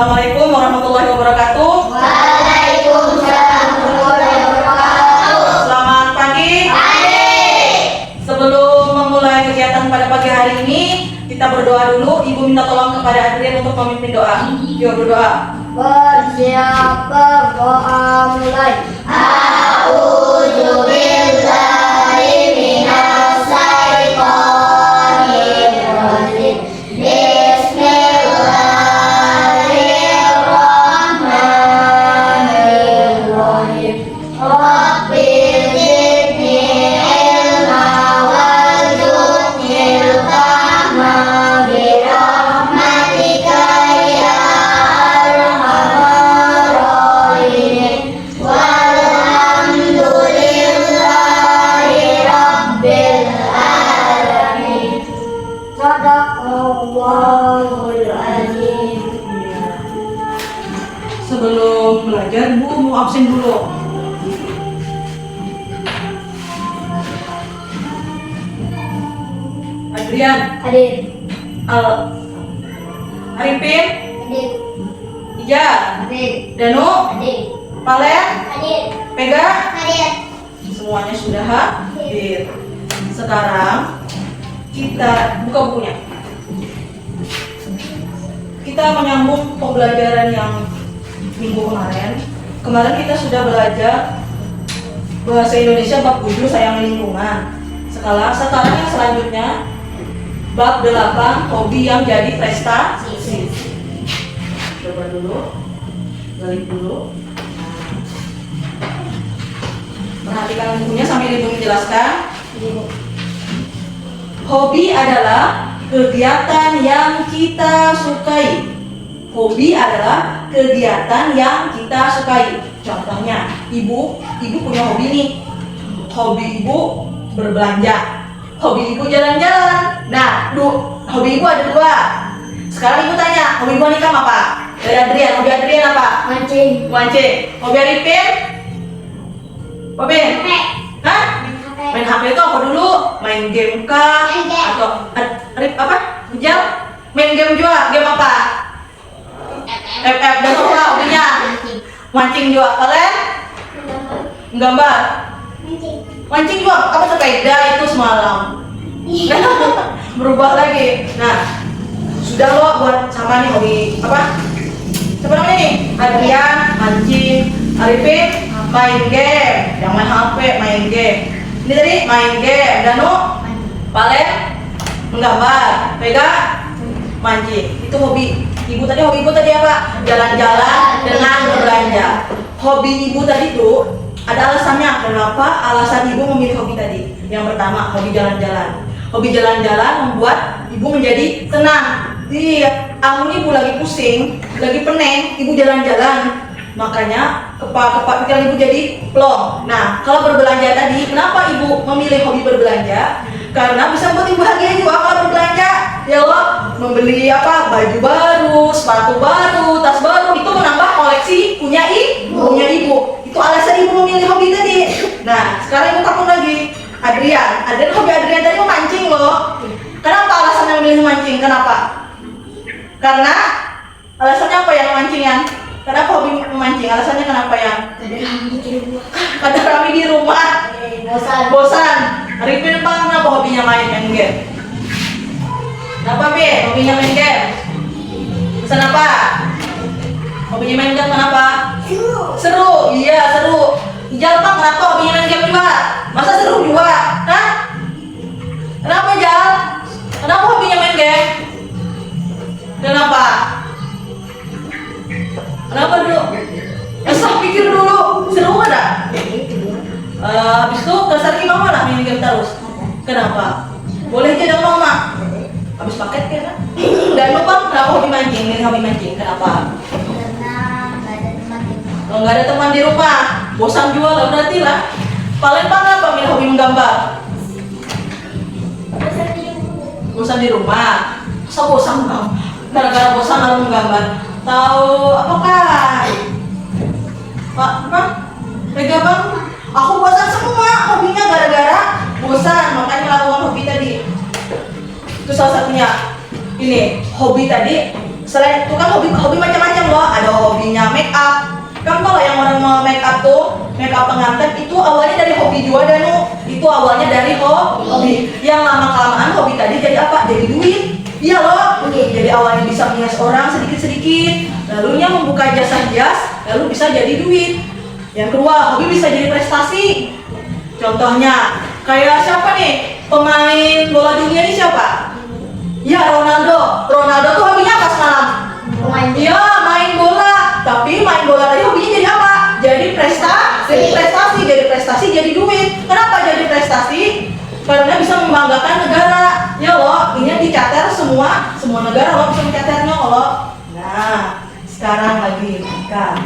Assalamualaikum warahmatullahi wabarakatuh. Waalaikumsalam warahmatullahi wabarakatuh. Selamat pagi. Sebelum memulai kegiatan pada pagi hari ini, kita berdoa dulu. Ibu minta tolong kepada Adrian untuk memimpin doa. Yuk berdoa. Bersiap doa mulai. A'udzubillahi minas syaitonir rajim. Bismillahirrahmanirrahim. Rabbil zidni ilma warzuqnil fahma birahmatika ya arhamar rahimin. Walhamdulillahi rabbil alamin. Sadaqallahul azim. Sebelum belajar, Bu mau absen dulu. Adrian, Hadir. Arifin, Hadir. Ija, Hadir. Danu, Hadir. Palen, Hadir. Pega, Hadir. semuanya sudah hadir. Sekarang kita buka bukunya. Kita menyambung pembelajaran yang minggu kemarin. Kemarin kita sudah belajar bahasa Indonesia bab 7 sayang lingkungan. Sekarang yang selanjutnya bab 8 hobi yang jadi prestasi. Coba dulu, balik dulu. Perhatikan bukunya sambil Ibu menjelaskan. Hobi adalah kegiatan yang kita sukai. Hobi adalah kegiatan yang kita sukai. Contohnya, ibu punya hobi nih. Hobi ibu berbelanja. Hobi ibu jalan-jalan. Nah, hobi ibu ada 2. Sekarang ibu tanya, hobi ibu nikah apa? Dari Adrian, hobi Adrian apa? Mancing. Mancing. Hobi Arifin? Hobi? Hah? Main HP itu apa dulu? Main game kah? Main game. Atau Arif apa? Ujal? Main game juga? Game apa? FF. Dan apa hobinya? Mancing juga. Kalian? Menggambar? Mancing juga. Apa sepeda itu semalam? Berubah lagi. Nah, sudah lo buat sama nih hobi apa? Siapa namanya nih? Adrian mancing, Arifin main game, yang main HP main game. Ini tadi main game, Danu Palen menggambar, Pega mancing. Itu hobi. Ibu tadi hobi ibu tadi apa? Jalan-jalan dengan berbelanja. Hobi ibu tadi tuh ada alasannya. Kenapa alasan ibu memilih hobi tadi? Yang pertama, hobi jalan-jalan. Hobi jalan-jalan membuat ibu menjadi tenang. Iya, amun ibu lagi pusing, lagi peneng, ibu jalan-jalan. Makanya pikiran ibu jadi plong. Nah, kalau berbelanja tadi, kenapa ibu memilih hobi berbelanja? Karena bisa buat ibu bahagia juga kalau berbelanja. Ya Allah, membeli apa? Baju baru, sepatu baru, tas baru, itu menambah koleksi punya ibu. Itu alasan ibu memilih hobi tadi. Nah, sekarang ibu takut lagi. Adrian hobi Adrian tadi memancing loh. Kenapa alasannya memilih memancing? Kenapa? Karena alasannya apa yang memancingan? Kenapa hobi memancing? Alasannya kenapa yang? Ada rame di rumah. Bosan. Arifin Bang, kenapa hobinya main game? Kenapa Be? Hobinya main game? Bosan apa? Hobinya main game kenapa? Seru. Iya seru. Ijal Bang, kenapa hobinya main game juga? Masa seru juga? Hah? Kenapa Ijal? Kenapa hobinya main game? Kenapa? Kenapa dulu? Esok pikir dulu. Seru nggak dah? Habis itu dasar mama lah main game terus. Kenapa? Boleh aja dong mama. Habis paket kan? Dan lupa kenapa hobi mancing? Ini hobi mancing. Kenapa? Karena nggak ada teman. Kalau nggak ada teman di rumah, bosan juga lah berarti lah. Paling apa milih hobi menggambar? Bosan di rumah. Masa bosan kamu? Gara-gara bosan lalu menggambar. Tahu apakah? Pak, apa? Pega Bang. Aku bosan semua hobinya gara-gara bosan, makanya melakukan hobi tadi. Itu salah satunya. Ini hobi tadi Selain itu kan hobi macam-macam loh. Ada hobinya make up. Kan kalau yang orang mau make up tuh, make up pengantin itu awalnya dari hobi juga Danu. Itu awalnya dari hobi. Yang lama-kelamaan hobi tadi jadi apa? Jadi duit. Iya loh. Jadi awalnya bisa menghias orang sedikit-sedikit, lalunya membuka jasa hias, lalu bisa jadi duit. Yang kedua, hobi bisa jadi prestasi. Contohnya, kayak siapa nih? Pemain bola dunia ini siapa? Ya, Ronaldo. Ronaldo tuh hobinya apa semalam? Iya, main bola. Tapi main bola tadi hobinya jadi apa? Jadi prestasi, jadi duit. Kenapa jadi prestasi? Karena bisa membanggakan negara. Ya loh, ini dicatat semua negara loh bisa mencatatnya loh. Nah, sekarang lagi Kak.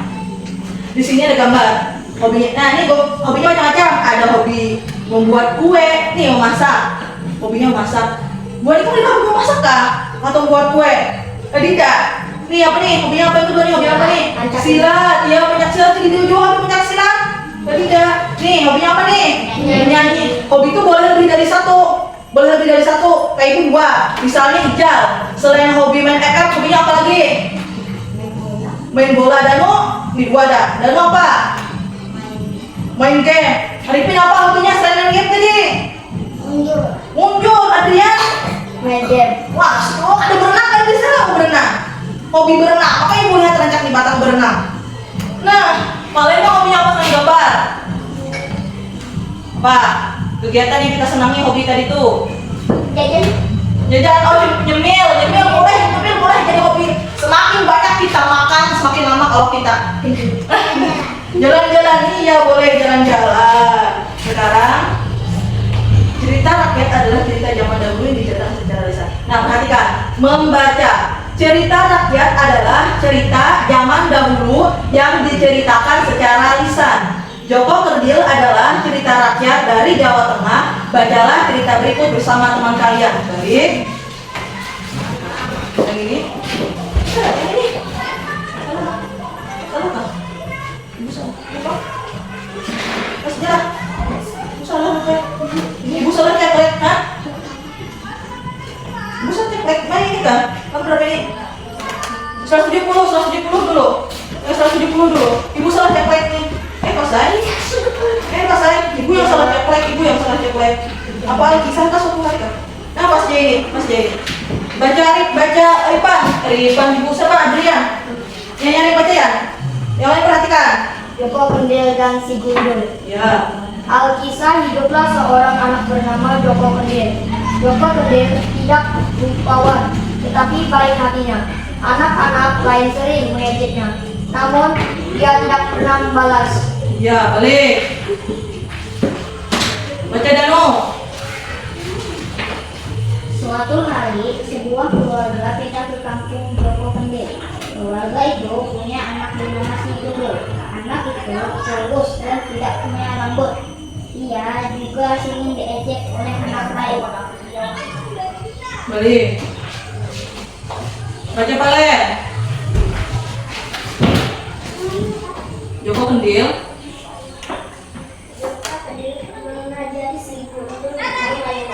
Di sini ada gambar hobinya. Nah, ini hobinya macam-macam. Ada hobi membuat kue, nih memasak. Hobinya memasak. Buat itu hobi memasak kah? Atau buat kue? Tidak. Nih apa nih? Hobinya apa yang kedua nih? Hobi apa nih? Silat. Ya, pencak silat. Jadi juga hobi pencak silat. Tidak. Nih, hobinya apa nih? Menyanyi. Hobi itu boleh lebih dari satu. Kayak itu dua. Misalnya Ijal. Selain hobi main FF, hobinya apa lagi? Main bola. Danu, nih dua dah. Danu apa? Main game. Arifin apa hobinya selain main game tadi? Mundur. Adrian? Main game. Wah, ada berenang kan di sana? Berenang. Hobi berenang. Apa yang boleh terancak di batang berenang? Nah, Malena hobinya apa selain gambar? Apa? Kegiatan yang kita senangi hobi tadi tuh. Jajan, nyemil boleh jadi hobi. Semakin banyak kita makan, semakin lama kalau kita jalan-jalan, iya boleh jalan-jalan. Sekarang cerita rakyat adalah cerita zaman dahulu yang diceritakan secara lisan. Nah, perhatikan, membaca. Cerita rakyat adalah cerita zaman dahulu yang diceritakan secara lisan. Joko Kerdil adalah cerita rakyat dari Jawa Tengah. Bacalah cerita berikut bersama teman kalian. Baik. Yang ini? Yang ini? Salah kah? Ibu salah. Apa? Mas jalan. Ibu salah kayak. Ibu salah kayak, hah? Ibu salah kayak. Mana ini kan? Kamu berapa ini? 170 dulu. 170 dulu. Ibu salah ceklek nih. Pas saya. Ibu yang salah ceklek. Apa kisah kah suatu hari kan? Nah, Mas Jai ini. Baca Rifan ibu siapa? Adrian. Yang nyari baca ya? Yang lain perhatikan. Joko Kendil dan Si Gundul. Ya. Alkisah hiduplah seorang anak bernama Joko Kendil. Joko Kendil tidak rupawan, tetapi baik hatinya. Anak-anak lain sering mengejeknya, namun dia tidak pernah membalas. Ya, balik. Baca Danu. Suatu hari, sebuah keluarga pindah ke kampung Joko Kendil. Keluarga itu punya anak bernama Si Gundul. Anak itu kurus dan tidak punya rambut. Ia juga sering diejek oleh anak lain. Balik. Baca Palen. Joko Kendil. Mengajari Si Gundul bermain.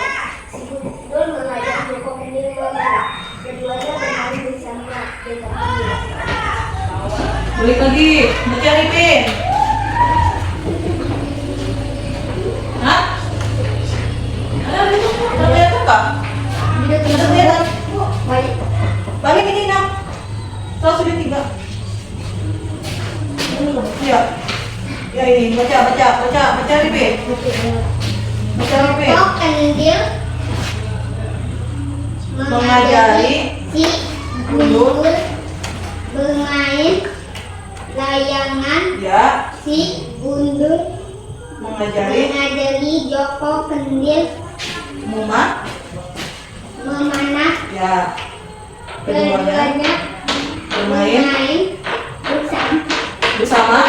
Si Gundul mengajari Joko Kendil bermain. Keduanya bermain bersama dengan dia. Balik lagi. Baca Rifin. Hah? Ada itu? Ada itu kak? Ada lihat. Balik ini nak. 103. Iya. Ya ini baca Rifin. Baca Rifin. Joko Kendil Mengajari Si Gundul bermain layangan. Ya. Si Gundul Mengajari Joko Kendil memanah. Ya. Keduanya keduanya bermain bersama bersama.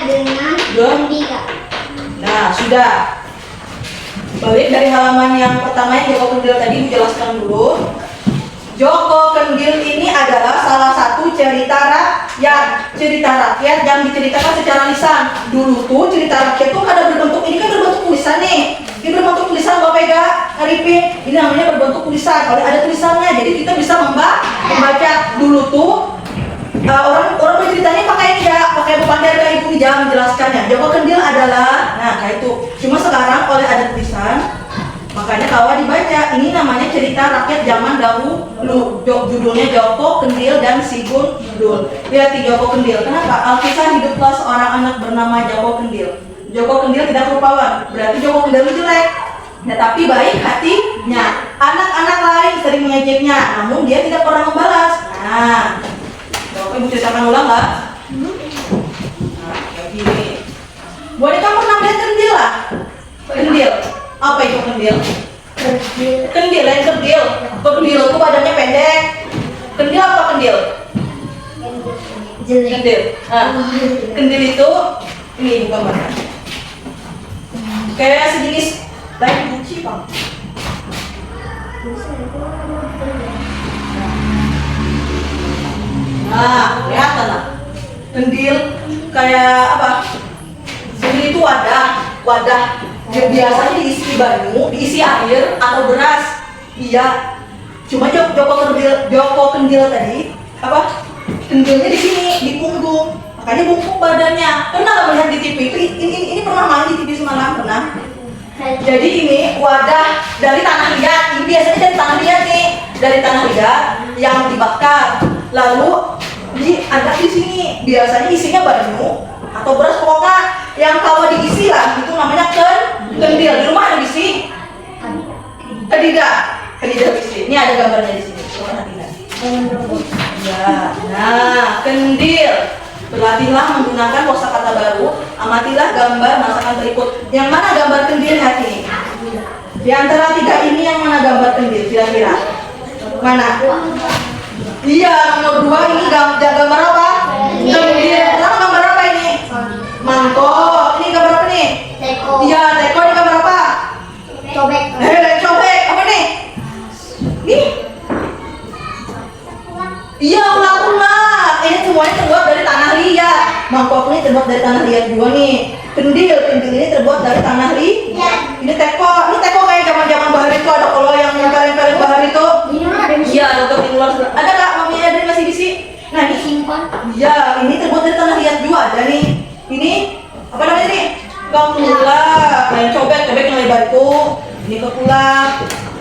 dengan Dua. tiga. Nah, sudah. Balik dari halaman yang pertama yang Joko Kendil tadi dijelaskan dulu. Joko Kendil ini adalah salah satu cerita rakyat yang diceritakan secara lisan. Dulu tuh cerita rakyat tuh ada berbentuk, ini kan berbentuk tulisan nih. Ini berbentuk tulisan Bapak Ibu, ngaripin. Ini namanya berbentuk tulisan. Kalau ada tulisannya, jadi kita bisa membaca. Dulu tuh orang berceritanya pakai ini ya, pakai bupandir kayak ibu jangan menjelaskannya. Joko Kendil adalah, nah kayak itu. Cuma sekarang oleh ada tulisan, makanya kalau dibaca. Ini namanya cerita rakyat zaman dahulu. Judulnya Joko Kendil dan Si Gundul. Lihat di Joko Kendil. Kenapa? Alkisah hiduplah seorang anak bernama Joko Kendil. Joko Kendil tidak rupawan, berarti Joko Kendil itu jelek. Tetapi baik hatinya. Anak-anak lain sering mengejeknya, namun dia tidak pernah membalas. Nah, Bapak Ibu ceritakan ulang nggak? Nah, kayak gini. Boneka pernah lihat kendil lah? Kendil. Apa itu kendil? Kendil, lain kendil. Kendil itu badannya pendek. Kendil apa kendil? Kendil. Nah, kendil itu ini bukan gambarnya. Kayak sejenis lain kunci bang. Nah, kelihatan lah. Kendil kayak apa? Kendil itu wadah yang biasanya diisi banyu, diisi air atau beras. Iya. Cuma Joko Kendil tadi apa? Kendilnya di sini, di punggung. Makanya bungkuk badannya. Pernah nggak melihat di TV? Ini pernah main di TV semalam, pernah? Jadi ini wadah dari tanah liat. Ini biasanya dari tanah liat nih, dari tanah liat yang dibakar. Lalu ada di sini biasanya isinya banyu atau beras pokoknya yang kalau diisi lah itu namanya kendil. Di rumah ada bisi? Tidak bisi. Ini ada gambarnya di sini. Perhatikan. Ya, nah kendil. Berlatihlah menggunakan kosakata baru. Amatilah gambar masakan berikut. Yang mana gambar kendil hati ini? Di antara tiga ini yang mana gambar kendil? Kira-kira mana? Iya, nomor 2 ini gambar apa? Kendil. Pertama gambar apa ini? Mangkok. Ini gambar apa nih? Teko. Iya, teko. Ini gambar apa? Cobek. Cobek. Apa nih? Nih. Iya, ulang-ulang. Ini semuanya terbuat dari tanah liat. Mangkok ini terbuat dari tanah liat juga nih. Kendil ini terbuat dari tanah liat. Ini teko kayak zaman bahar itu ada kalau yang kalian bahar itu. Iya, untuk di luar sana. Ada nggak? Mami ada masih bisi? Nah, ini Simpan. iya, ini terbuat dari tanah liat juga ada nih. Ini apa namanya nih? Kepula. Yang cobek yang lebar itu. Ini kepula.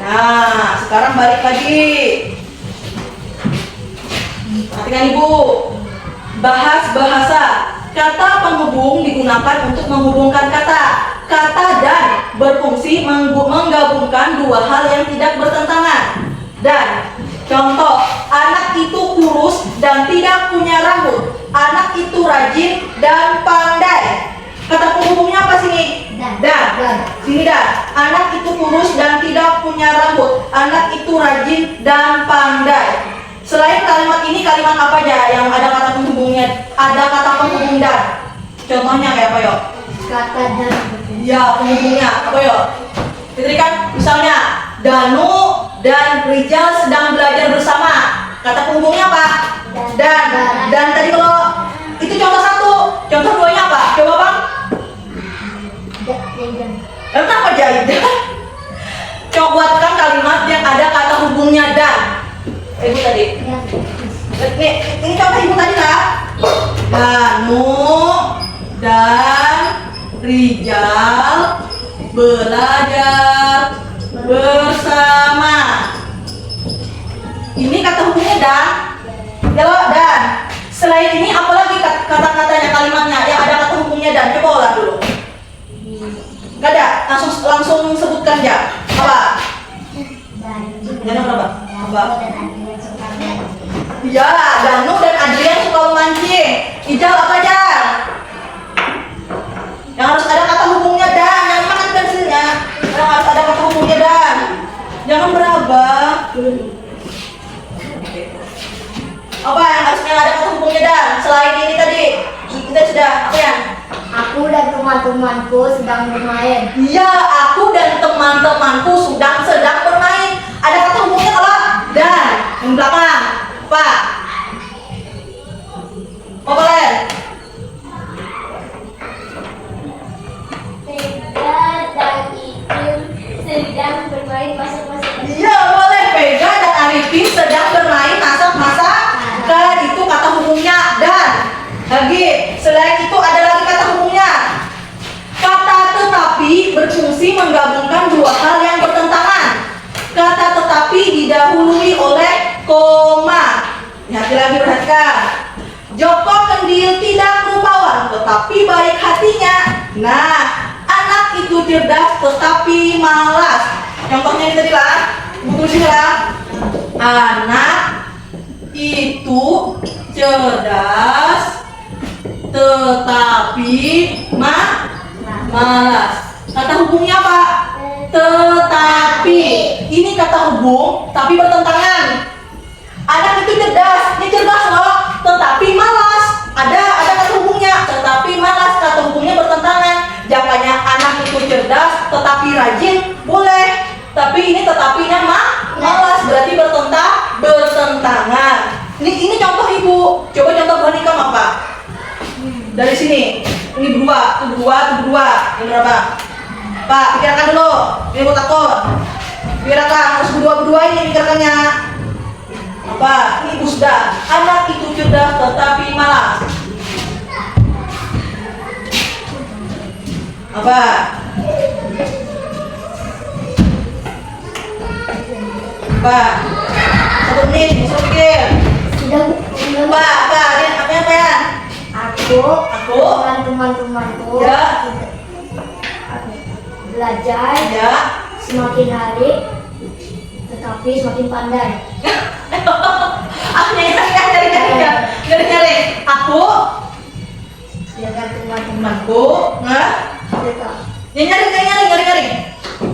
Nah, sekarang balik lagi. Perhatikan Ibu. Bahas bahasa. Kata penghubung digunakan untuk menghubungkan kata. Kata dan berfungsi menggabungkan dua hal yang tidak bertentangan. Dan contoh, anak itu kurus dan tidak punya rambut. Anak itu rajin dan pandai. Kata penghubungnya apa sini? Dan. Sini dan. Anak itu kurus dan tidak punya rambut. Anak itu rajin dan pandai. Selain kalimat ini, kalimat apa aja yang ada kata penghubungnya? Ada kata penghubung dan. Contohnya kayak apa yuk? Kata dan. Ya, penghubungnya apa yuk? Fitri kan, misalnya Danu dan Rijal sedang belajar bersama. Kata penghubungnya apa? Dan tadi kalau itu contoh 1, contoh 2-nya apa? Coba bang. Kenapa jahit? Coba buatkan kalimat yang ada kata hubungnya dan. Ibu tadi. Ini contoh ibu tadi lah. Danu dan Rijal belajar bersama. Ini kata hubungnya dan. Dan. Selain ini apalagi kata-katanya, kalimatnya yang ada kata hubungnya dan? Coba ulang dulu. Gak ada. Langsung sebutkan ya. Apa? Dan apa? Apa? Iya, Danu dan Adrian suka memancing. Ijal apa aja? Yang harus ada kata hubungnya dan. Yang makan pensilnya. Yang harus ada kata hubungnya dan. Jangan berabah. Apa yang harusnya ada kata hubungnya dan? Selain ini tadi kita sudah apa ya? Aku dan teman-temanku sedang bermain. Iya, aku dan teman-temanku sedang bermain. Ada kata hubungnya kalau dan. Yang belakang apa? Apa kalian? Tidak dan itu masak-masak. Iya boleh. Vega dan Arifin sedang bermain masak-masakan. Itu kata hubungnya. Dan lagi selain itu ada lagi kata hubungnya. Kata tetapi berfungsi menggabungkan dua hal yang bertentangan. Kata tetapi didahului oleh koma. Hati lagi, perhatikan. Joko Kendil tidak rupawan tetapi baik hatinya. Nah, anak itu cerdas tetapi malas. Contohnya ini tadi lah. Buku sini lah. Anak itu cerdas tetapi malas. Kata hubungnya apa? Tetapi. Ini kata hubung tapi bertentangan. Anak itu cerdas, ini cerdas loh, tetapi malas. Ada kata hubungnya, tetapi malas. Kata hubungnya bertentangan. Jangannya anak itu cerdas tetapi rajin, boleh. Tapi ini tetapinya malas, berarti bertentangan. Ini contoh ibu. Coba contoh buah nikam apa? Dari sini. Ini berdua, itu berdua. Ini berapa? Pak, pikirkan dulu. Ini buat aku. Pikirkan, harus berdua ini pikirkannya. Apa? Ini Busda. Anak itu cerdas tetapi malas. Apa? Pak, 1 menit, bisa pikir. Pak, apa ya? Aku dengan teman-temanku Ya. belajar Ya. semakin hari tetapi semakin pandai. Nyari. Aku Dengan teman-temanku temanku, nyari.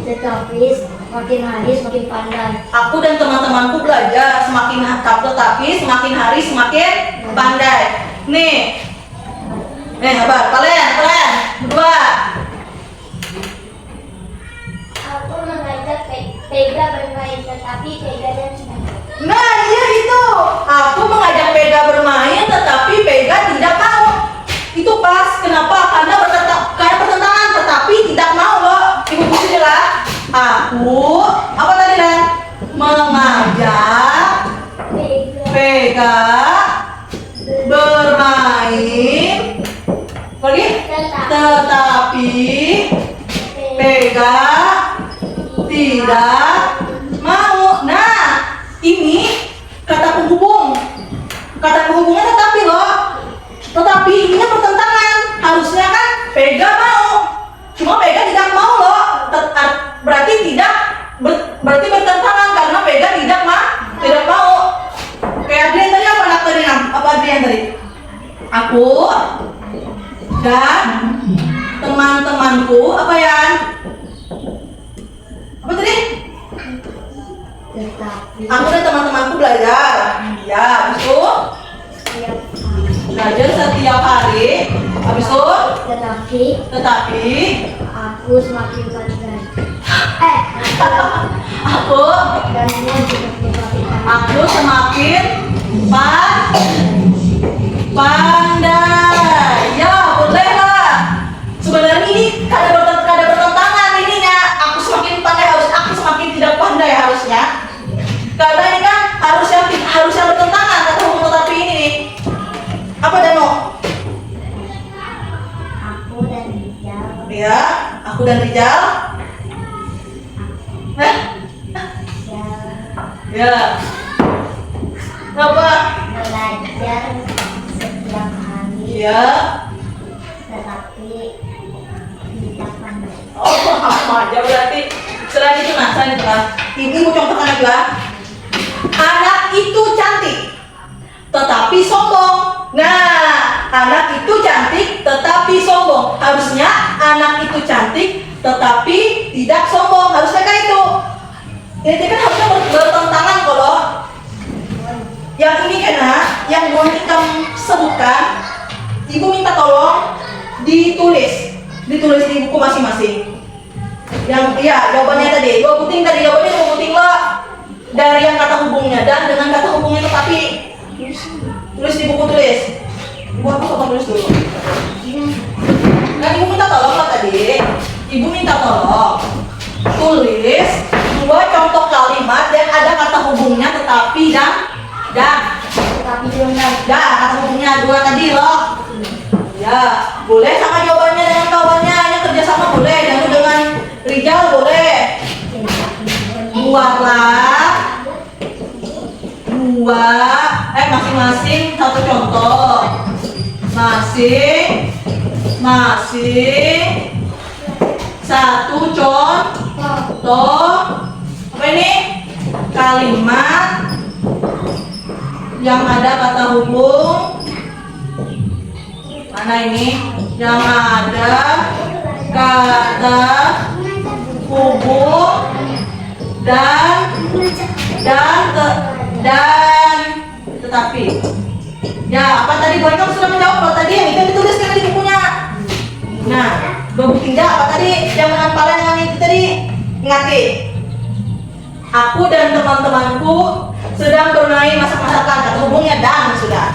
tetapi semakin hari semakin pandai. Aku dan teman-temanku belajar tetapi semakin hari semakin pandai. Nih, sabar, kalian berdua. Aku mengajak Vega bermain tetapi Vega dan Nah, iya itu. Aku mengajak Vega bermain tetapi Vega tidak mau. Itu pas. Kenapa? Karena bertentangan tetapi tidak mau loh. Ibu pusing lah. Aku apa tadi Ren? Mengajak Vega bermain. Lagi? Tetapi Vega tidak mau. Nah, ini kata penghubung. Kata penghubungnya tetapi loh. Tetapi ininya bertentangan. Harusnya kan Vega mau. Cuma Vega tidak mau loh. Berarti berarti bertentangan karena Vega tidak mau. Kayak Adrian tadi apa anak tadi? Apa Adrian tadi? Aku dan teman-temanku apa ya? Apa tadi? tetapi Aku dan teman-temanku belajar. Ya, habis itu belajar setiap hari. Habis itu tetapi aku semakin pandai. aku Dan dia juga semakin pandai. aku semakin pandai. Ya, boleh lah. Sebenarnya ini kada bertentangan ininya. Aku semakin pandai harus aku semakin tidak pandai harusnya. Karena ini kan harusnya bertentangan kata hubung tetapi ini nih. Apa Dano? Aku dan Rijal Ya, aku dan Rijal. Ya. Apa? belajar setiap hari Ya. tetapi tidak pandai. Oh, sama aja berarti. Selain itu ini mau contohkan lagi lah. Anak itu cantik, tetapi sombong. Nah, anak itu cantik, tetapi sombong. Harusnya anak itu cantik, tetapi tidak sombong. Harusnya kayak itu. Ini kan harusnya bertentangan kalau yang ini karena yang mau kita sebutkan, ibu minta tolong ditulis di buku masing-masing. Yang jawabannya tadi dua puting loh dari yang kata hubungnya dan dengan kata hubungnya tetapi tulis di buku tulis. Ibu aku coba tulis dulu. Kan ibu minta tolong lah tadi. Ibu minta tolong tulis dua boleh sama jawabannya dengan kawannya, hanya kerjasama boleh, dan dengan Rijal boleh. Buatlah masing-masing satu contoh, masing satu contoh apa ini? Kalimat yang ada kata hubung. Mana ini? Yang ada kata hubung dan tetapi. Ya, apa tadi Boy kamu sudah menjawab? Kalau tadi yang itu dituliskan di bukunya. Nah, buktinya apa tadi yang menempelkan dengan itu tadi? Ingati. Aku dan teman-temanku sedang bermain masak-masakan. Kata hubungnya dan sudah.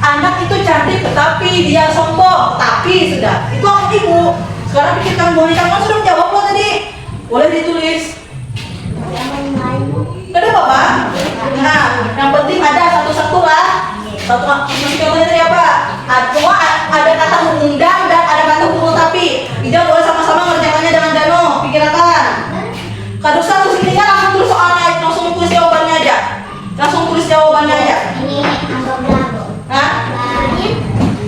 Anak itu cantik tetapi dia sombong. Tapi sudah. Itu aku ibu. Sekarang pikirkan Boy kamu sudah menjawab kok tadi. Boleh ditulis. Ada apa? Nah, yang penting ada satu-satu lah. Satu contohnya tadi apa? Cuma ada kata hubung dan ada kata hubung tapi. Ijal boleh sama-sama mengerjakannya dengan Dano. Pikirkan. Kadusa tulis ininya langsung tulis soalnya, langsung tulis jawabannya aja. Langsung tulis jawabannya aja. Ini anggap lagu. Hah?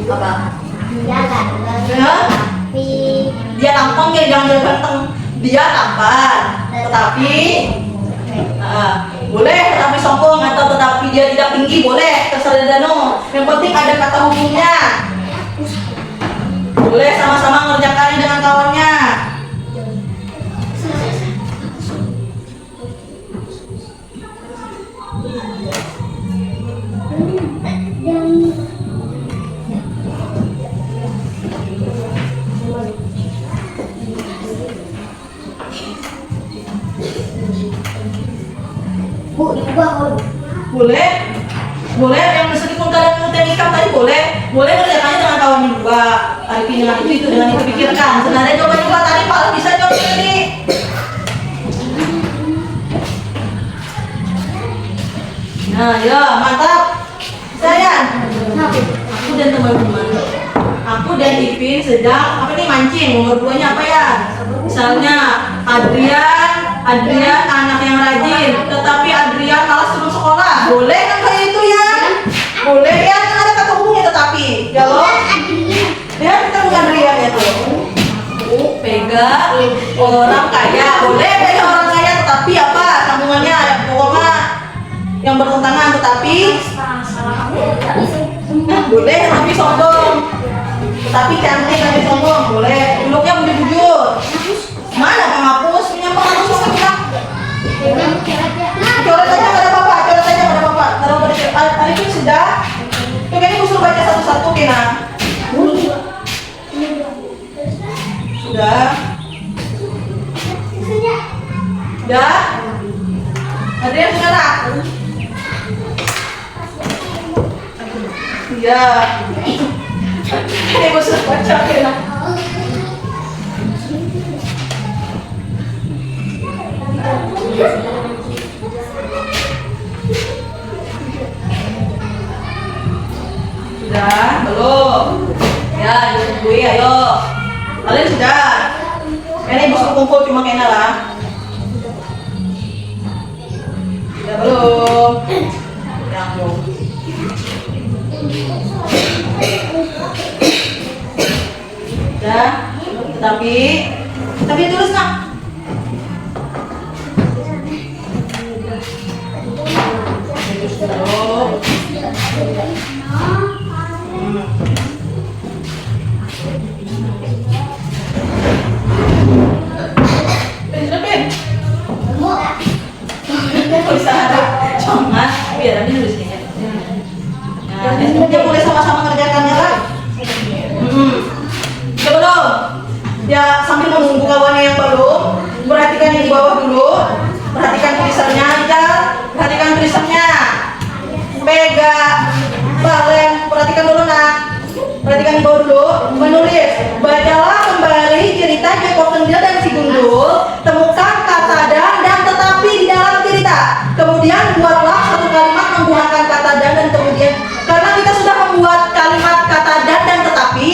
Apa? Jalan. Ya? Tapi Dia tampang ya, jangan dia ganteng. Dia tampan, tetapi boleh tetapi sombong atau tetapi dia tidak tinggi boleh, terserah Dano. Yang penting ada kata hubungnya. Boleh sama-sama mengerjakannya dengan kawannya. Bu, diubah kalau Boleh, boleh yang meskipun kalian ngerjain ikan tadi boleh ngerjakannya dengan kawannya juga. Arifin dengan itu dengan itu pikirkan. Sebenarnya coba juga tadi Pak bisa jawab tadi. Nah, ya mantap. Sayang, aku dan teman-teman, aku dan Ipin sedang apa nih mancing. Nomor 2-nya apa ya? Misalnya Adrian anak yang rajin, tetapi Adrian malas turun sekolah. Boleh kan kayak itu ya? Boleh ya, kan ada kata hubungnya tetapi. Ya loh. Ya kita bukan Adrian ya tuh. Pega orang kaya. Boleh pega orang kaya tetapi apa? Sambungannya ada pokoknya yang bertentangan tetapi. Boleh tapi sombong. Tetapi cantik tapi sombong. Boleh. Duduknya bujur-bujur. Mana penghapus? Punya penghapus kan kita? Coret aja nggak ada apa-apa. Taruh pada Arifin sudah. Tuh kayaknya gue suruh baca satu-satu Kena. Sudah. Sudah. Adrian sudah lah. Iya. Ini gue suruh baca Kena. Sudah? Belum? Ya, ibu tungguin, ayo. Kalian sudah? Ini ibu suruh kumpul cuma kena lah. Sudah belum? Ya, belum. Sudah? Tapi tulis nak. Belum. Bisa ada cuma biar nanti nulisnya. Nah, dia boleh sama-sama ngerjakannya lah. Ya belum? Ya sambil menunggu kawannya yang belum, perhatikan yang di bawah dulu. Perhatikan tulisannya aja. Perhatikan tulisannya. Pega, balen, perhatikan dulu nak. Perhatikan di bawah dulu. Menulis. Bacalah kembali cerita Joko Kendil dan si Gundul. Temukan kata dan tetapi di dalam cerita. Kemudian buatlah satu kalimat menggunakan kata dan kemudian karena kita sudah membuat kalimat kata dan tetapi,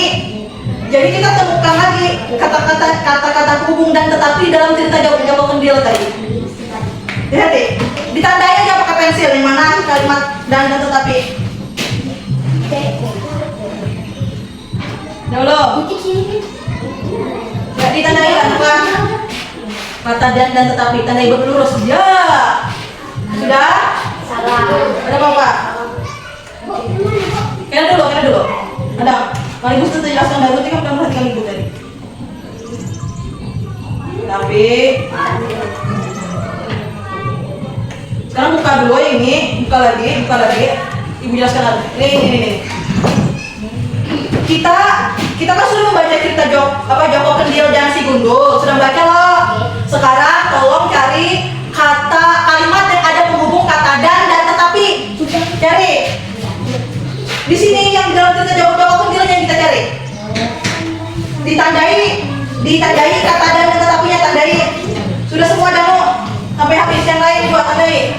kata-kata hubung dan tetapi dalam cerita Joko Kendil tadi. Lihat deh, ditandai aja pakai pensil yang mana kalimat dan tetapi. Dulu. Ya ditandai apa? Kata dan tetapi tandai berlurus. Ya. Sudah? Salah. Ada apa Pak? Kena dulu. Ada. Mari Ibu sudah jelaskan dulu, kan udah perhatikan Ibu tadi. Tapi sekarang buka dulu ini, buka lagi. Ibu jelaskan lagi. Ini. Kita kan sudah membaca cerita Joko Kendil dan si Gundul. Sudah baca loh. Sekarang tolong cari kalimat yang ada penghubung kata dan tetapi. Cari. Di sini yang di dalam cerita Joko Kendil yang kita cari. Ditandai kata dan tetapinya tandai. Sudah semua danu sampai habis yang lain buat tandai.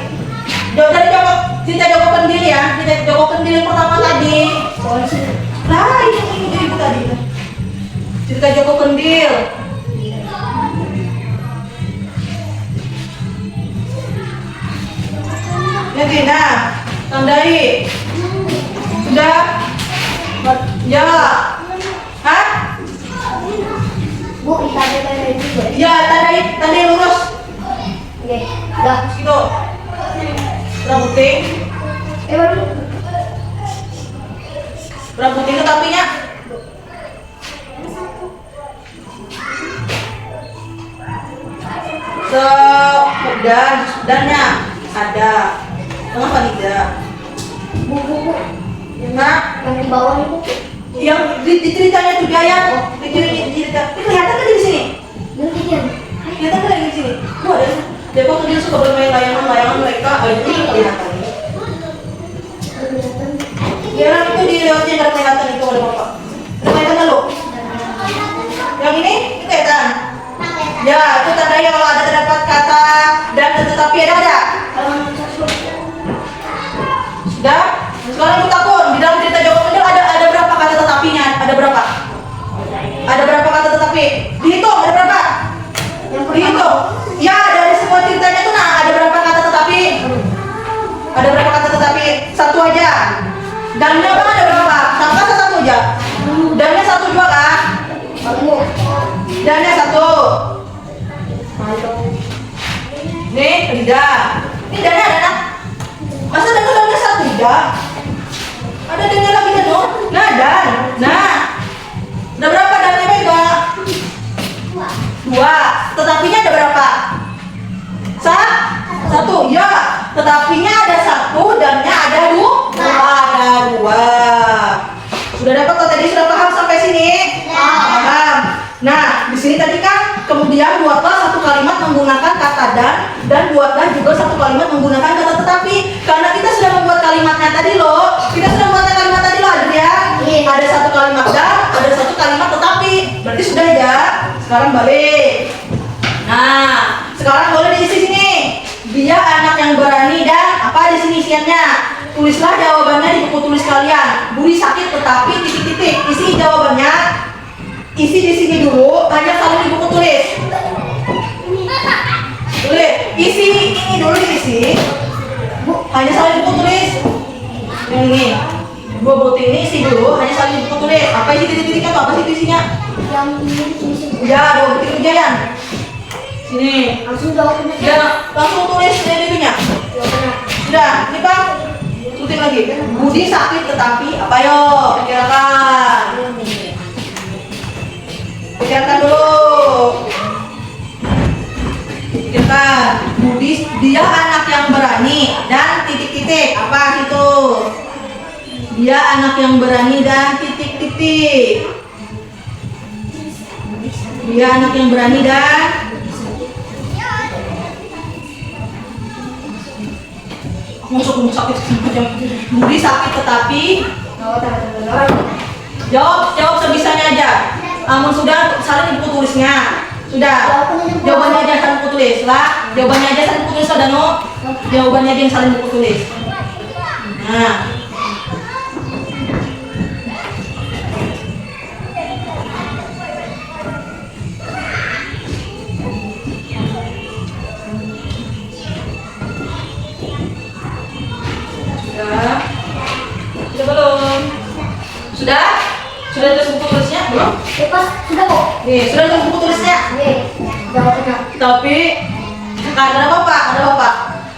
Dari cerita Joko Kendil ya, cerita Joko Kendil yang pertama tadi. Nah, ini Ibu tadi. Cerita Joko Kendil. Lagi, nah, tandai. Sudah? Ya. Hah? Bu, ditandai juga. Ya, tandai lurus. Oke, udah. Gitu. Rambuting. Baru. Rambuting tetapinya. Dannya ada. Kenapa tidak? Bu. Nah, Yang di bawah itu. yang di ceritanya tuh dia yang di cerita. Kelihatan kan di sini? Kelihatan kan di sini? Wah, Joko Kendil suka bermain layangan mereka. Ini kelihatan. Ya, itu di lewatnya nggak kelihatan itu oleh Bapak. Kelihatan kan lo? Yang ini kelihatan. Ya, itu tandanya kalau ada terdapat kata dan tetapi ada. Sudah? Sekarang Ibu takun, di dalam cerita Joko Kendil ada berapa kata tetapinya? Ada berapa? Ada berapa kata tetapi? Dihitung, ada berapa? Dihitung. Ya, dari semua ceritanya tuh ada berapa kata tetapi? Ada berapa kata tetapi? Satu aja. Dannya Bang ada berapa? Satu kata satu aja. Dannya satu juga kan? Dannya satu. Nih, tidak. Ini dannya ada nak? Masa dannya satu tidak? Ada dannya lagi kan dong? Nah, dan. Nah. Ada berapa dannya Bega? Dua. Tetapinya ada berapa? Satu. Ya. Tetapinya ada satu, dannya ada dua. Sudah dapat kok tadi, sudah paham sampai sini? Paham. Nah, di sini tadi kan kemudian buatlah satu kalimat menggunakan kata dan buatlah juga satu kalimat menggunakan kata tetapi. Karena kita sudah membuat kalimatnya tadi loh. Ada ya. Ada satu kalimat dan ada satu kalimat tetapi. Berarti sudah ya. Sekarang balik. Nah, sekarang boleh diisi sini. Dia anak yang berani dan apa di sini isiannya? Tulislah jawabannya di buku tulis kalian. Budi sakit tetapi titik-titik. Isi jawabannya. Isi di sini dulu, hanya salin di buku tulis. Tulis. Isi ini dulu diisi. Hanya salin di buku tulis. Yang ini. Dua butir ini isi dulu, hanya salin di buku tulis. Apa isi titik-titiknya tuh? Apa sih itu isinya? Yang ini tulisin. Ya, dua butir itu Jayan. Sini. Langsung jawabnya. Ya, langsung tulis dari itunya. Sudah, ini Pak. Tulis lagi. Budi sakit tetapi apa yo? Pikirkan dulu. Pikirkan. Budi dia anak yang berani dan titik-titik. Apa itu? Dia anak yang berani dan titik-titik. Dia anak yang berani dan masuk sakit macam Budi sakit tetapi jawab sebisanya aja. Namun sudah salin di buku tulisnya. Sudah. Jawabannya aja salin buku tulis lah. Jawabannya aja salin buku tulis Dano. Jawabannya aja yang salin buku tulis. Nah. Sudah ada buku tulisnya? Belum? Pas sudah kok. Nih, sudah ada buku tulisnya. Jawabannya. Tapi ada bapak,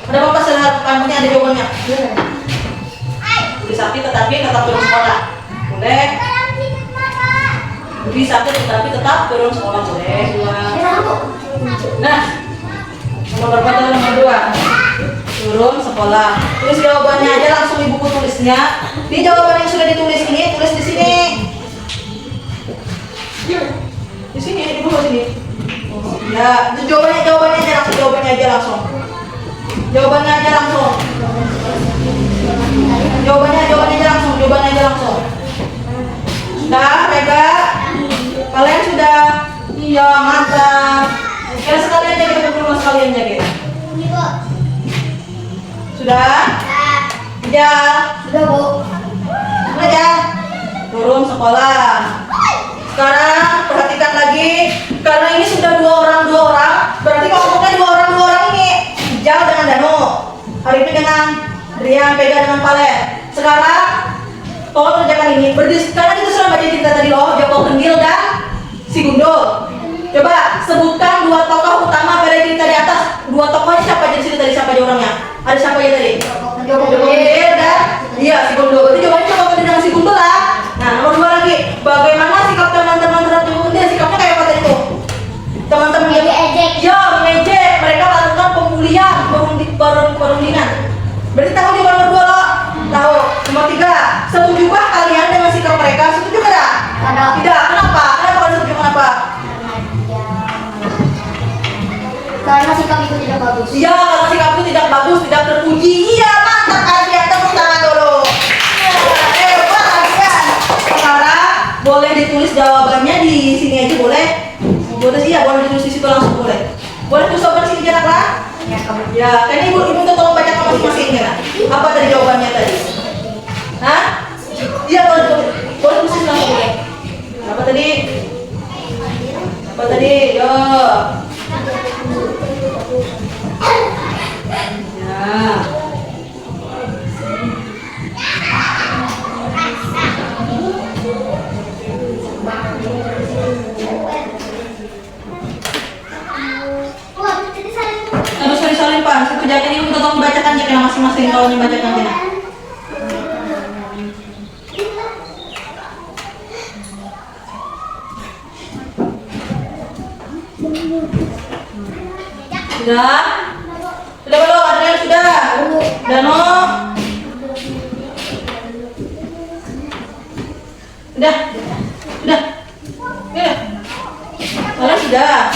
ada bapak selanjutnya ada jawabannya. Budi sakit tetapi tetap turun sekolah. Boleh. Budi sakit tetapi tetap turun sekolah. Boleh. Dua. Nah, nomor berapa tuh? Nomor 2. Turun sekolah. Tulis jawabannya aja langsung di buku tulisnya. Di jawaban yang sudah ditulis ini, tulis di sini. Di sini, di bawah sini. Ya, itu jawabannya aja langsung, jawabannya aja langsung. Jawabannya aja langsung. Jawabannya aja langsung. Sudah, Rega? Kalian sudah? Iya, mantap. Ya, sekalian aja kita berumah sekalian aja gitu. Sudah? Ya. Sudah, Bu. Sudah ya. Turun sekolah. Sekarang perhatikan lagi, karena ini sudah dua orang. Berarti kelompoknya dua orang ini. Ijal dengan Danu, Arifin dengan Rian, Pega dengan Palen. Sekarang tolong kerjakan ini. Karena kita sudah baca cerita tadi loh, Joko Kendil dan si Gundul. Coba sebutkan 2 tokoh utama pada cerita di atas. 2 tokohnya siapa aja di situ tadi? Siapa aja orangnya? Ada siapa aja tadi? Joko Kendil dan si Gundul. Berarti jawabannya Joko Kendil dengan si Gundul lah. Nah, nomor 2 lagi, bagaimana sikap teman-teman terhadap Joko Kendil? Sikapnya kayak apa tadi tuh? Teman-teman Ejek. ya, mengejek. Mereka lakukan pembulian, perundingan. Berarti tahu jawaban nomor 2 loh? Tahu. Nomor 3, setujukah kalian dengan sikap mereka? Setuju tidak? Tidak. Kenapa? Kenapa setuju? Kenapa? Karena sikap itu tidak bagus. Iya, kalau sikap itu tidak bagus, tidak terpuji. Iya, mantap kalian. Tepuk tangan dulu. Hebat kalian. Sekarang boleh ditulis jawabannya di sini aja boleh. Boleh sih ya, boleh ditulis di situ langsung boleh. Boleh tulis jawaban sini jarak lah. Ya, kamu. Ya, kayaknya ibu tuh tolong bacakan masing-masing ya. Apa tadi jawabannya tadi? Hah? Iya, boleh tulis langsung boleh. Apa tadi? Yo. Ya. Terus salin Pak, situ jaket ini udah tolong bacakan jaket masing-masing kalau bacakan jaket. Sudah? Sudah belum? Adrian sudah? Dano? Udah? Udah? Udah? Kalian sudah?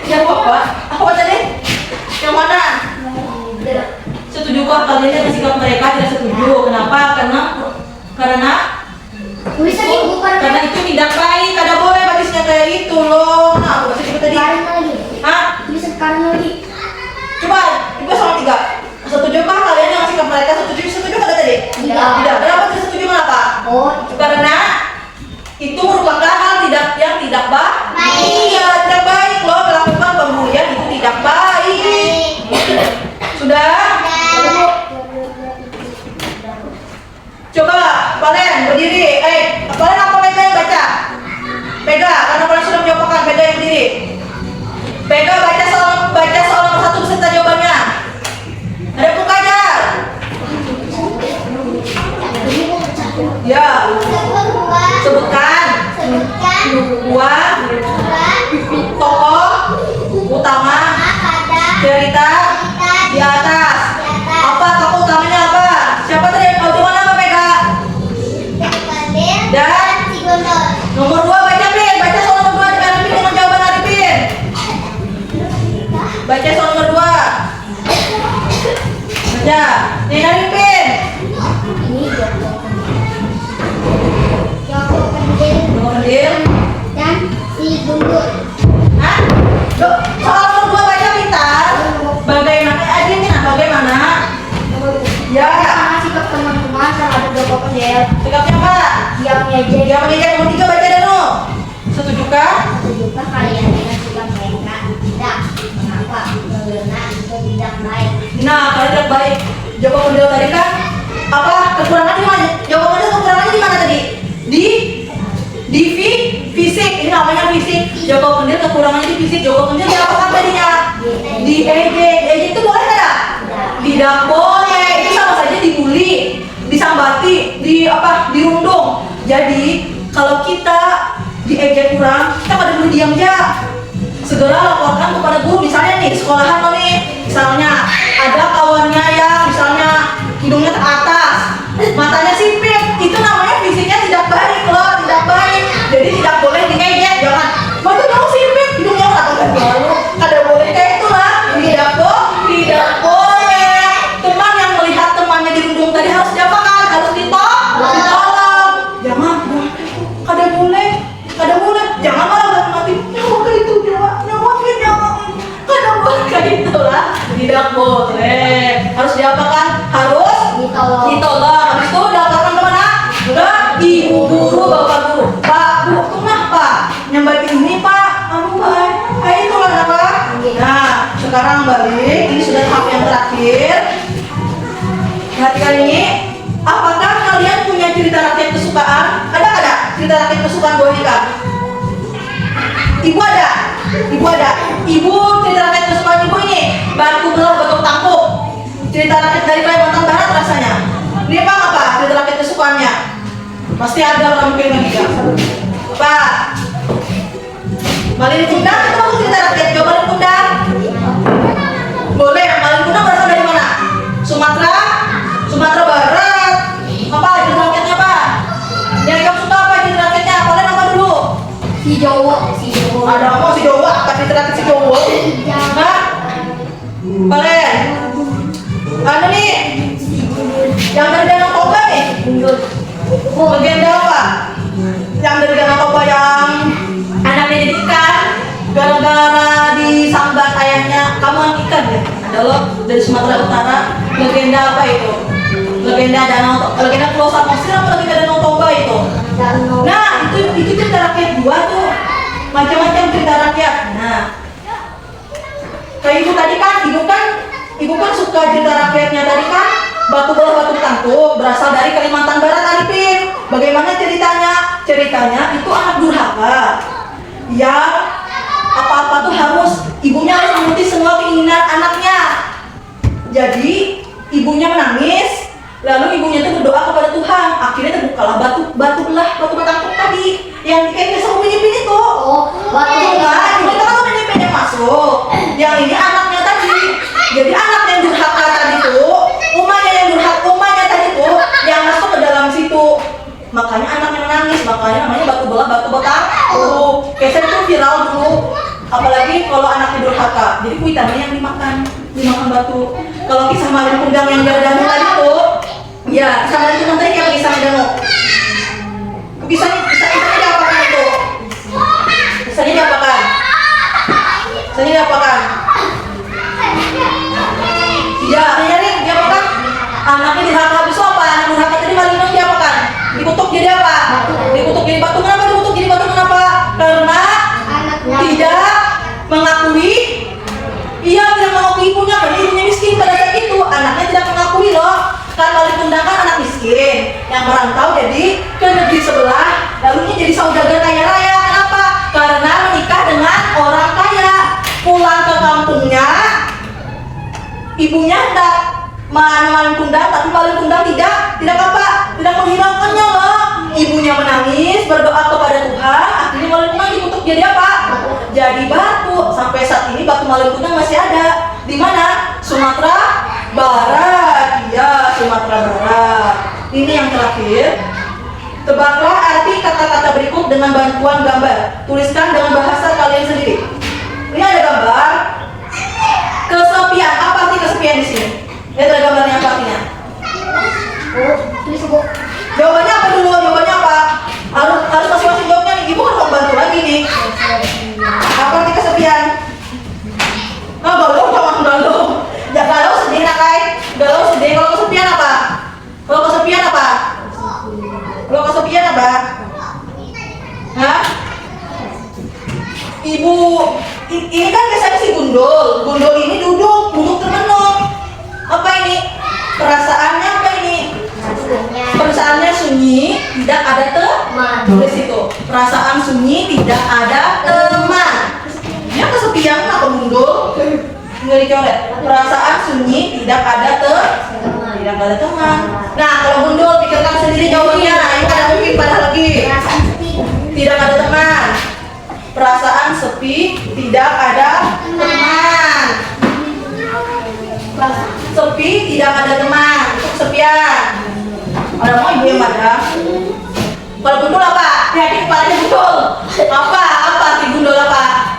Yang apa? Apa tadi? Yang mana? Setujukah kalian dengan sikap mereka? Tidak setuju. Kenapa? Karena karena itu tidak baik. Kada boleh bagisnya kayak itu loh. Nah, aku masih tadi. Hah? Bisa sekarang lagi. Coba, coba sama 3. Setujukah kalian dengan sikap mereka? Setuju kada tadi? Tidak. Kenapa tidak setuju? Kenapa? Karena itu merupakan hal yang tidak baik. Iya, tidak baik loh, melakukan pembulian itu tidak baik. Sudah? Coba kalian berdiri. Kalian apa Pega yang baca? Pega, karena kalian sudah menjawabkan. Pega yang berdiri. Pega baca soal nomor 1 beserta jawabannya. Ada buku aja. Ya. Sebutkan 2 tokoh utama cerita di atas. Apa tokoh utamanya apa? Siapa tadi? Jawaban apa Pega? Dan nomor 2 baca Pin. Baca soal nomor 2 Arifin dengan jawaban Arifin. Baca soal nomor 2. Baca. Nih Arifin. Joko Kendil dan si Gundul. Hah? Soal nomor 2 baca pintar. Bagaimana? Ya. Karena sikap teman-teman terhadap Joko Kendil. Sikapnya apa? Dia mengejek. Yang mengejek. Nomor 3 baca Danu. Setujukah? Setujukah kalian dengan sikap mereka? Tidak. Kenapa? Karena itu tidak baik. Nah, kalau tidak baik. Joko Pendil tadi kan apa kekurangannya di mana? Joko Pendil kekurangannya di mana tadi? Di fisik. Ini namanya fisik. Joko Pendil kekurangannya di fisik. Joko Pendil diapakan tadinya? Di ejek itu boleh tidak? Tidak boleh. Itu sama saja dibully, disambati, dirundung. Jadi kalau kita diejek kurang, kita pada dulu diam aja. Segera laporkan kepada guru. Misalnya nih, sekolahan lo nih, misalnya ada kawannya yang misalnya hidungnya ke atas, matanya sipit, itu namanya fisiknya tidak baik loh, tidak baik. Jadi tidak boleh diejek, jangan mata dong sipit, hidungnya ke atas lalu, kada boleh kayak itulah. Tidak boleh. Teman yang melihat temannya dirundung tadi harus diapakan? Harus ditolong. Jangan, kada boleh. Jangan malah mati. Nyawa kayak itu, nyawa. Kada boleh kayak itulah. Tidak boleh. Harus diapakan? Harus ditolong. Habis itu dilaporkan kemana? Ke ibu guru, bapak guru. Pak, bu, kenapa? Nyambatin ini pak. Pak. Itulah apa? Nah, sekarang balik. Ini sudah tahap yang terakhir. Perhatikan ini. Apakah kalian punya cerita rakyat kesukaan? Ada cerita rakyat kesukaan Bu Nika? Ibu ada. Ibu cerita rakyat kesukaan ibu ini batu belah batu tangkup. Cerita rakyat dari Kalimantan Barat rasanya. Ini apa cerita rakyat kesukaannya? Pasti ada orang mungkin lagi kan? Pak. Malin Kundang itu masuk cerita rakyat. Coba Malin Kundang. Boleh. Malin Kundang berasal dari mana? Sumatera Barat. Apa cerita rakyatnya apa? Yang kamu suka apa cerita rakyatnya? Kalian apa dulu? Si Jawa. Ada mau si Jawa, apa cerita rakyat si Jawa? Hah? Kalian? Anu nih, yang dari Danau Toba nih? Legenda apa? Yang dari Danau Toba yang anaknya jadi ikan gara-gara disambat ayahnya. Kamu anak ikan ya? Ada lo dari Sumatera Utara. Legenda apa itu? Legenda Pulau Samosir apa legenda Danau Toba itu? Nah, itu cerita rakyat gua tuh. Macam-macam cerita rakyat. Nah, kayak ibu tadi kan, ibu kan suka cerita rakyatnya tadi kan. Batu belah batu tangkup berasal dari Kalimantan Barat Arifin. Bagaimana ceritanya? Ceritanya itu anak durhaka yang apa-apa tuh harus ibunya harus menuruti semua keinginan anaknya. Jadi ibunya menangis, lalu ibunya itu berdoa kepada Tuhan. Akhirnya terbukalah batu tangkup tadi yang kayak seru menyipin itu. Cuma itu kan menyipinnya masuk. Yang ini anaknya tadi. Jadi anak yang durhaka tadi tuh, umanya tadi tuh yang masuk ke dalam situ. Makanya anaknya menangis, makanya namanya batu belah batu tangkup. Kesan itu viral dulu. Apalagi kalau anaknya durhaka. Jadi kuitannya yang dimakan batu. Kalau kisah Malin Kundang yang dari Danau tadi tuh, ya kisah Malin Kundang tadi kayak kisah Danau. Kisahnya diapakan itu? Kisahnya diapakan? Ya, ini diapakan? Anaknya durhaka habis itu apa? Anak durhaka tadi Malin Kundang diapakan? Dikutuk jadi apa? Dikutuk jadi batu. Kenapa dikutuk jadi batu? Kenapa? Karena tidak mengakui. Iya, tidak mengakui ibunya, karena ibunya miskin pada saat itu. Anaknya tidak mengakui loh. Kan Malin Kundang kan anak miskin yang merantau jadi ke negeri sebelah, lalunya jadi saudagar kaya raya. Kenapa? Karena menikah dengan orang kaya. Pulang ke kampungnya, ibunya hendak Malin Kundang, tapi Malin Kundang tidak menghiraukannya loh. Ibunya menangis, berdoa kepada Tuhan. Akhirnya Malin Kundang dikutuk jadi apa? Jadi batu. Sampai saat ini batu Malin Kundang masih ada. Di mana? Sumatera Barat. Iya, Sumatera Barat. Ini yang terakhir. Tebaklah arti kata-kata berikut dengan bantuan gambar. Tuliskan dengan bahasa kalian sendiri. Ini ada gambar kesepian. Apa arti kesepian di sini? Lihat ada gambarnya, apa artinya? Tulis Bu. Jawabannya apa dulu? Jawabannya apa? Harus masing-masing jawabnya nih. Ibu harus membantu lagi nih. Apa arti kesepian? Galau. Ya galau sedih nak kai. Galau sedih. Kalau kesepian apa? Hah? Ibu, ini kan biasanya si gundul ini duduk termenung. Apa ini? sunyi, tidak ada teman. Tulis itu. Perasaan sunyi, tidak ada teman. Dia kesepian atau gundul? Nggak dicoret. Perasaan sunyi, tidak ada teman. Tidak ada teman. Nah, kalau gundul pikirkan sendiri jawabannya. Ini ada mungkin pada lagi. Perasaan sepi. Tidak ada teman. Perasaan sepi, tidak ada teman. Sepi, tidak ada teman. Kesepian. Ada mau ibu yang padang. Kalau gundul apa? Hati kepalanya gundul. Apa? Apa arti gundul apa?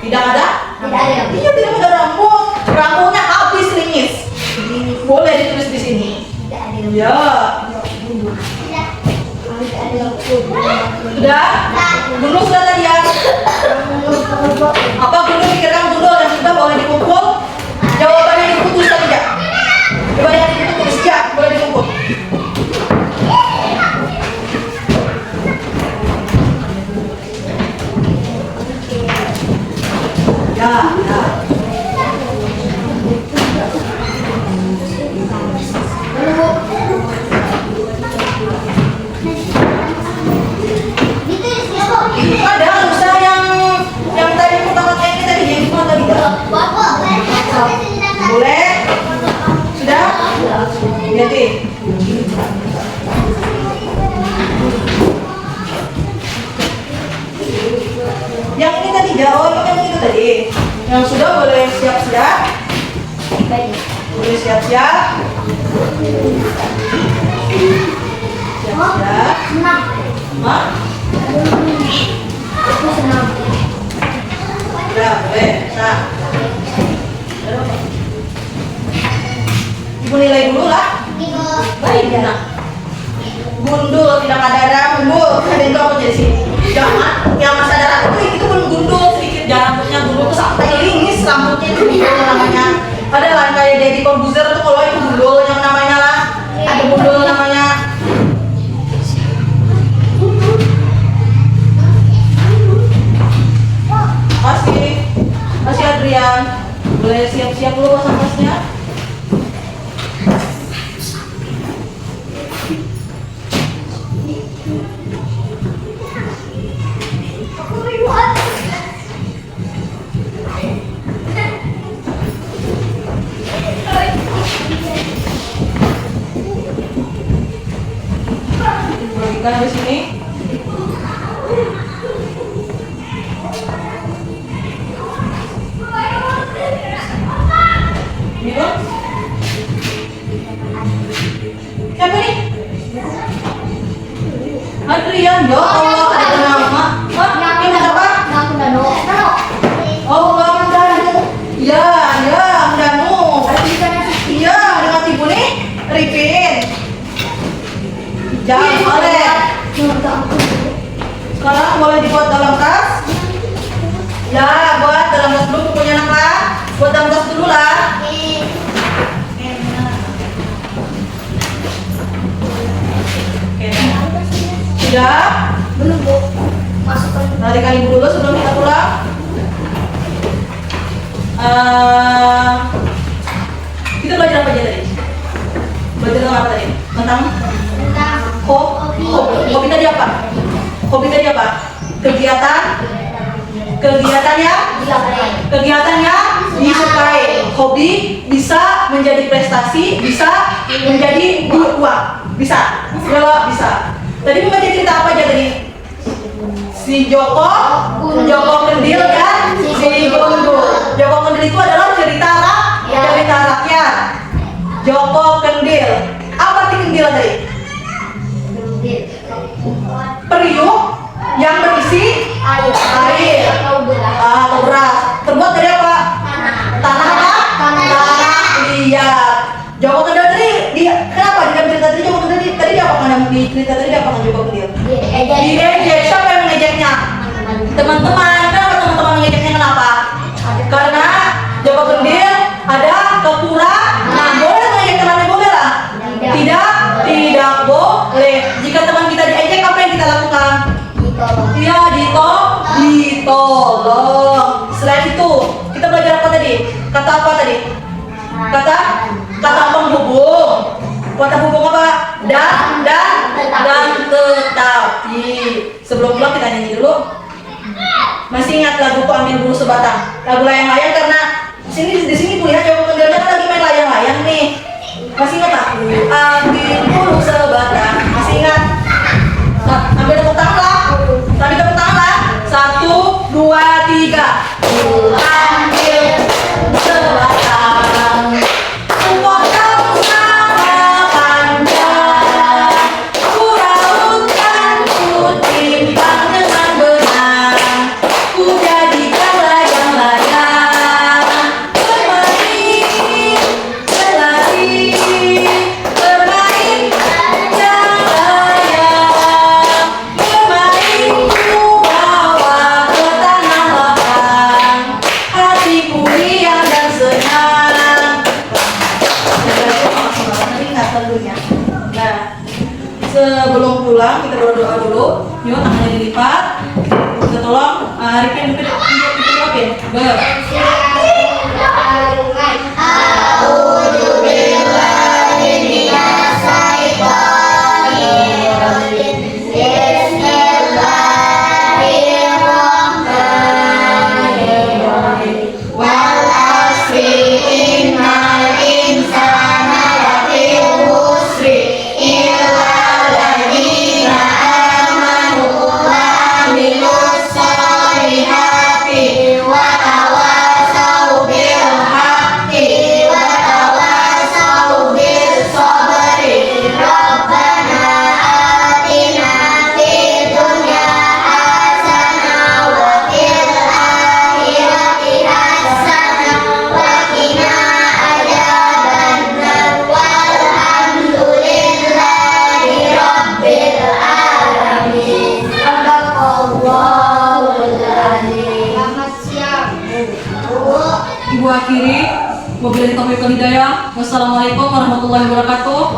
Tidak ada? Tidak ada. Iya, tidak ada rambut. Rambutnya habis ringis. Boleh ditulis di sini. Tidak ada. Ya. Sudah? Gundul sudah tadi ya? Apa gundul pikirkan gundul yang sudah boleh dikumpul? Jawabannya diputus tadi ya? Jawabannya diputus ya? Boleh dikumpul. Ya, ya. Ada usaha yang tadi pertama kali ini tadi yang gimana tadi? Boleh? Sudah? Jadi yang ini tadi jauh, yang itu tadi. Yang sudah boleh siap-siap. Boleh siap-siap. Siap-siap. Hah? Sudah, boleh. Nah. Ibu nilai dulu lah. Baik, nah. Gundul, tidak ada darah, gundul. Ada yang apa jadi sini? Jangan, yang masih ada rambut itu belum gundul sedikit. Rambutnya gundul tuh sampai lingis rambutnya itu gundul namanya. Ada lah kayak Deddy Corbuzier tuh kalau itu gundul yang namanya lah. Ada gundul namanya. Masih Adrian. Boleh siap-siap dulu pas-pasnya. Bagikan di sini. Ini dong. Siapa nih? Adrian, ya Allah, ada nama. Hah? Ini apa? Oh, Bang Danu. Ya, ya, Bang Danu. Iya, dengan ibu nih, Ripin. Jangan boleh. Sekarang boleh dibuat dalam tas. Ya, buat dalam tas dulu punya anak lah. Buat dalam tas dulu lah. Sudah? Belum, Bu. Masukkan. Tarikan ibu dulu sebelum kita pulang. Kita belajar apa aja tadi? Belajar tentang apa tadi? Tentang hobi tadi apa? Hobi tadi apa? Kegiatannya disukai. Hobi bisa menjadi prestasi, bisa menjadi uang, bisa. Jawab bisa. Tadi membaca cerita apa aja tadi? Si Joko Kendil dan si Gundul. Joko Kendil itu adalah cerita rakyat. Joko Kendil. Apa arti kendil tadi? Periuk yang berisi air atau beras. Terbuat dari apa? Tanah apa? Tanah liat. Joko Kendil tadi kenapa di dalam cerita tadi Joko Kendil tadi dia apa? Di cerita tadi dia apa? Joko Kendil diejek. Siapa yang mengejeknya? Teman-teman. Kenapa teman-teman mengejeknya? Kenapa? Karena Joko Kendil ada kekurangan. Boleh mengejek temannya? Boleh lah. Tidak boleh. Jika teman kita diejek, apa yang kita lakukan? Iya, ditolong. Selain itu, kita belajar apa tadi? Kata apa tadi? Kata penghubung. Kata hubung apa? lagu tuh ambil bulu sebatang. Lagu layang-layang karena di sini kuliah coba kendalnya kan lagi main layang-layang nih. Masih ingat aku ambil bulu sebatang. Masih ingat? Ambil tepuk tangan lah. Tadi tepuk tangan lah. 1, 2, 3. Ku ambil sebatang. Potong sama panjang. Ku rautkan, ku timpang dengan benang. Ku jadikan layang-layang. Bermain, berlari, bermain panjang layang. Bermain ku bawa ke tanah lapang. Hatiku riang dan senang. Nanti ingat lagunya. Nah, sebelum pulang kita berdoa dulu. Yuk, tangannya dilipat. Kita tolong Ripin dipin. Ibu akhiri, wabillahi taufiq wal hidayah. Wassalamualaikum warahmatullahi wabarakatuh.